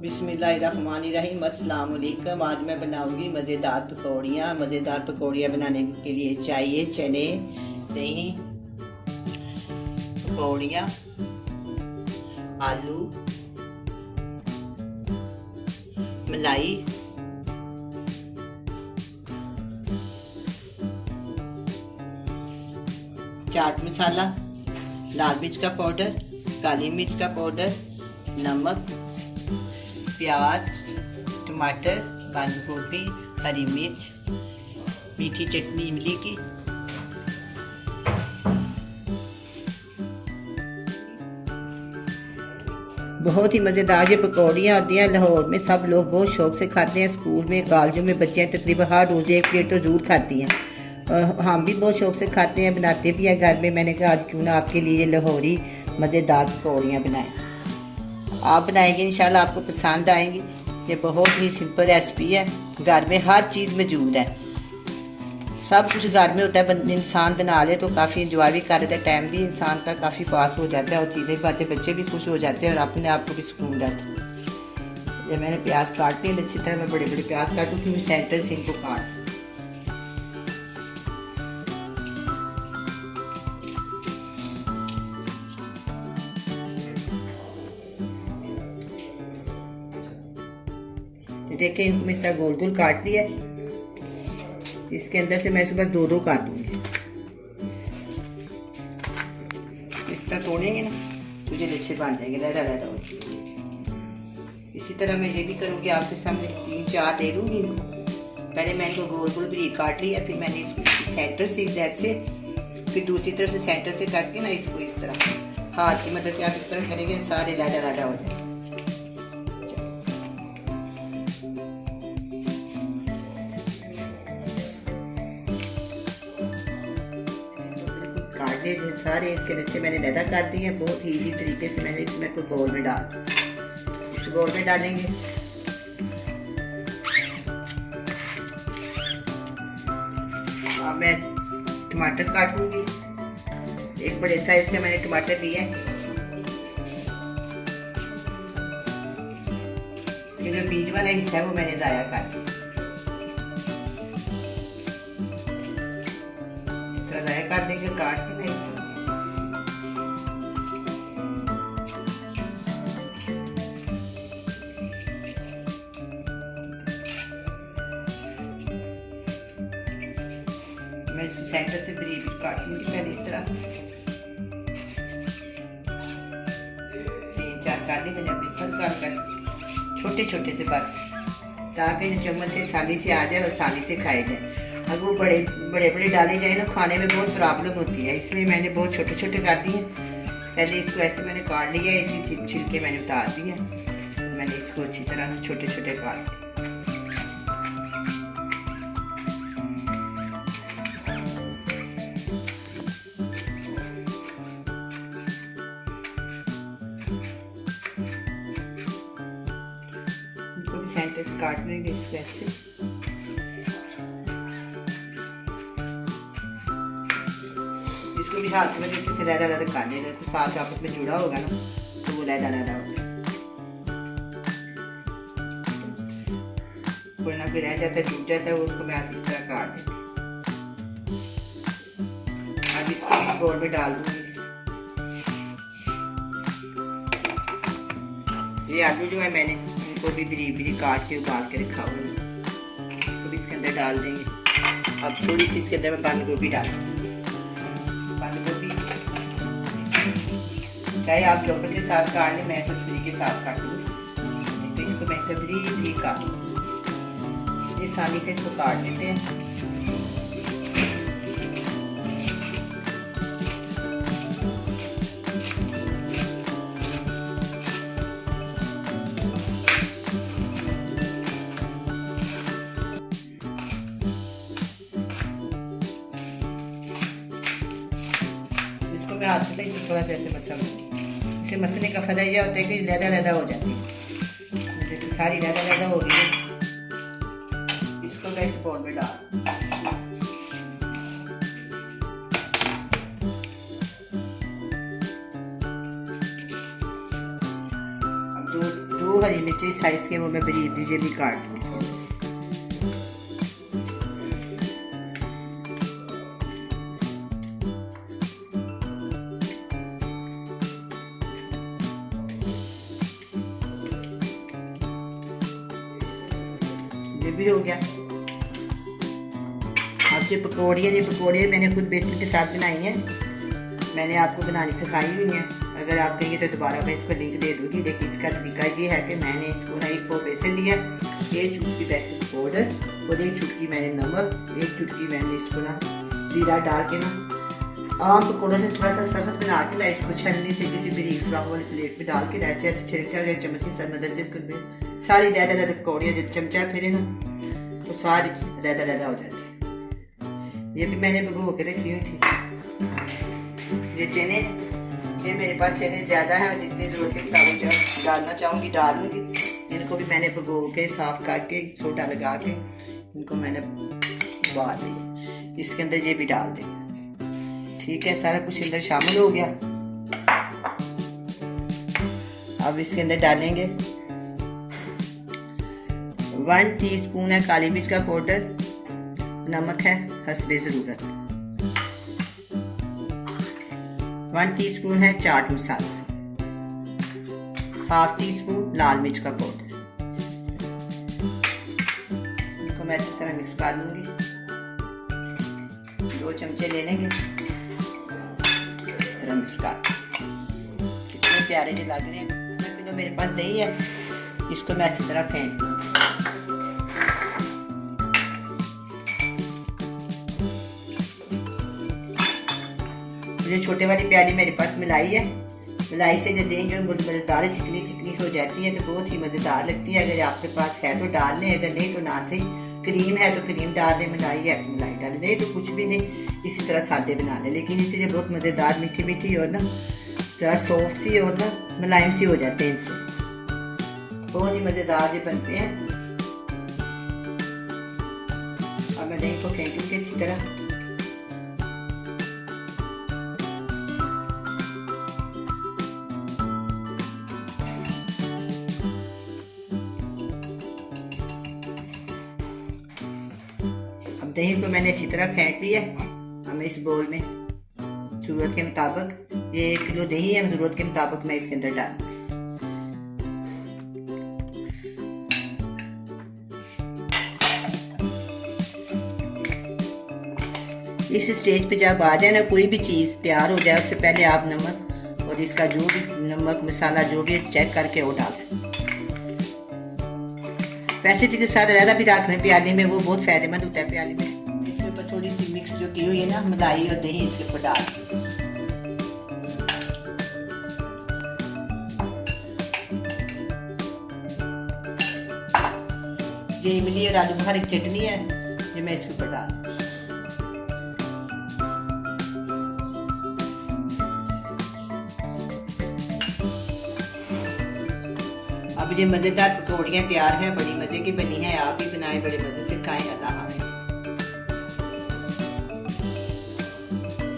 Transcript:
बिस्मिल्लाहिर्रहमानिर्रहीम। अस्सलाम वालेकुम। आज मैं बनाऊंगी मज़ेदार पकौड़ियाँ। मज़ेदार पकौड़ियाँ बनाने के लिए चाहिए चने, दही, पकौड़ियाँ, आलू, मलाई, चाट मसाला, लाल मिर्च का पाउडर, काली मिर्च का पाउडर, नमक, प्याज, टमाटर, बंद गोभी, हरी मिर्च, मीठी चटनी इमली की, बहुत ही मज़ेदार ये पकौड़ियाँ होती हैं। लाहौर में सब लोग बहुत शौक से खाते हैं। स्कूल में, कॉलेजों में बच्चे तकरीबन हर रोज़ एक प्लेट तो ज़रूर खाती हैं। हम भी बहुत शौक से खाते हैं, बनाते भी हैं घर में। मैंने कहा आज क्यों ना आपके लिए लाहौरी मज़ेदार पकौड़ियाँ बनाएं। आप बनाएंगे इंशाल्लाह आपको पसंद आएंगी। ये बहुत ही सिंपल रेसिपी है, घर में हर चीज़ मौजूद है, सब कुछ घर में होता है। इंसान बना ले तो काफ़ी इंजॉय भी कर लेता है, टाइम भी इंसान का काफ़ी पास हो जाता है और चीज़ें खाते बच्चे भी खुश हो जाते हैं और अपने आप को भी सुकून रहता है। जब मैंने प्याज काट लिए अच्छी तरह, मैं बड़े बड़े प्याज काटूँ क्योंकि सेंटर से इनको काट। देखिए इनको मैं इस तरह गोल गोल काट लिया। इसके अंदर से मैं इसके बस दो काट दूंगी। इस तरह तोड़ेंगे ना तो ये अच्छे बन जाएंगे, लहदा लहदा हो। इसी तरह मैं ये भी करूँगी, आपके सामने 3-4 दे दूँगी इनको। पहले मैं इनको गोल गोल भी काट लिया, फिर मैंने इसको सेंटर से जैसे, फिर दूसरी तरफ से सेंटर से काट के ना इसको इस तरह हाथ की मदद से आप इस तरह करेंगे, सारे लहदा लहदा हो जाएंगे। काटने सारे इसके नीचे मैंने लहदा कर दिए हैं। बहुत ही इजी तरीके से मैंने इसमें कोई बोल में डाल, इस बोल में डालेंगे। अब मैं टमाटर काटूंगी। एक बड़े साइज के मैंने टमाटर लिए हैं। इसके जो बीज वाला हिस्सा है वो मैंने ज़ाया कर दिया। ज़ाया कर देंगे काट के नहीं। मैं इस सेंटर से ब्रीफ काटूंगी पहले इस तरह 3-4 काट दी मैंने। अभी हल्का हल्का छोटे छोटे से बस, ताकि जो चम्मच से आसानी से आ जाए और आसानी से खाए जाए। अगर वो बड़े बड़े डाले जाए तो खाने में बहुत प्रॉब्लम होती है, इसलिए मैंने बहुत छोटे छोटे कर दिए। पहले इसको ऐसे मैंने काट लिया, इसी छिलके मैंने उतार दिया। मैंने इसको अच्छी तरह छोटे छोटे काट। इनको भी सेंटर से काट देंगे इसको ऐसे। इसको भी हाथ में जैसे लहदा लहदा कर देगा, तो साथ आपस में जुड़ा होगा ना तो वो लहदा लहदा होगा। कोई ना कोई रह जाता है, टूट जाता है, वो उसको मैं हाथ इस तरह काट देती। अब इसको इस बोल में डाल दूंगी। ये आलू जो है मैंने इनको भी बरीक बरीक काट के उबाल के रखा हुआ है, इसको भी इसके अंदर डाल देंगे। अब थोड़ी सी इसके अंदर मैं बंद गोभी डाल दूँगी। चाहे आप चॉपर के साथ काट लें, मैं तो छुरी के साथ काटूंगी। तो इसको मैं इसे बरीक काटूंगी, आसानी से इसको काट लेते हैं। इसको मैं हाथ से थोड़ा सा ऐसे मसल, इसे मसलने का फायदा यह होता है कि लहदा लहदा हो जाती है। तो सारी लहदा लहदा हो गई है, इसको मैं इस बोल में डाल। हरी मिर्ची इस साइज के वो मैं बारीक बारीक भी काट दूँ इसके अंदर। ये भी हो गया। अब ये पकौड़ियाँ मैंने खुद बेसन के साथ बनाई हैं, मैंने आपको बनानी सिखाई हुई है। अगर आप कहिए तो दोबारा मैं इसको लिंक दे दूँगी। लेकिन इसका तरीका ये है कि मैंने इसको ना एक पाव बेसन लिया, 1 चुटकी बेकिंग पाउडर और 1 चुटकी मैंने नमक, 1 चुटकी मैंने इसको ना जीरा डाल के ना आम पकौड़ों से थोड़ा सा सख्त बना के ना इसको छलनी से किसी भी फ्राम वाली प्लेट में डाल के ऐसे ऐसे छिड़कते हैं चम्मच की मदद से इसको सारी ज़्यादा पकौड़ियाँ जब चमचा फिरे ना तो सारी ज़्यादा हो जाती है। ये भी मैंने भिगो के रखी हुई थी। ये चने, ये मेरे पास चने ज़्यादा हैं, जितनी ज़रूरत के मुताबिक डालना चाहूँगी डाल लूँगी। इनको भी मैंने भिगो के साफ़ करके सोडा लगा के इनको मैंने उबाल लिया। इसके अंदर ये भी डाल दें। ठीक है, सारा कुछ अंदर शामिल हो गया। अब इसके अंदर डालेंगे 1 टीस्पून है काली मिर्च का पाउडर, नमक है हस्बे ज़रूरत, 1 टीस्पून है चाट मसाला, 1/2 टीस्पून लाल मिर्च का पाउडर। इनको मैं अच्छी तरह मिक्स कर लूँगी। 2 चमचे ले लेंगे, इस तरह मिक्स कर। कितने प्यारे जो लग रहे हैं। तो मेरे पास दही है, इसको मैं अच्छी तरह फेंट लूँगी। जो छोटे वाली प्याली मेरे पास मलाई है, मलाई से जब दही जो मज़ेदार चिकनी चिकनी हो जाती है तो बहुत ही मज़ेदार लगती है। अगर आपके पास है तो डाल लें, अगर नहीं तो ना से। क्रीम है तो क्रीम डाल लें, मलाई है तो मलाई डाल लें, तो कुछ भी नहीं, इसी तरह सादे बना लें। लेकिन इससे बहुत मज़ेदार मीठी मीठी और ना ज़रा सॉफ्ट सी और ना मुलायम सी हो जाते हैं, इससे बहुत ही मज़ेदार ये बनते हैं। अब मैं दही को फेंटूँगी अच्छी तरह। दही को मैंने अच्छी तरह फेंट लिया। हमें इस बोल में ज़रूरत के मुताबिक, ये 1 किलो दही है, ज़रूरत के मुताबिक मैं इसके अंदर डालूंगी। इस स्टेज पे जब आ जाए ना, कोई भी चीज़ तैयार हो जाए, उससे पहले आप नमक और इसका जो भी नमक मसाला जो भी चेक करके वो डाल सकते। वैसे जिसके साथ ज़्यादा भी रखना प्याली में, वो बहुत फ़ायदेमंद होता है प्याली में। इसके ऊपर थोड़ी सी मिक्स जो की हुई है ना मलाई और दही, इसके ऊपर डाल। ये इमली और आलू बुखारा की चटनी है, ये मैं इसके ऊपर डाल। अब ये मज़ेदार पकौड़ियाँ तैयार हैं, बड़ी मज़े की बनी है। आप भी बनाएं, बड़े मज़े से खाएं। अल्लाह।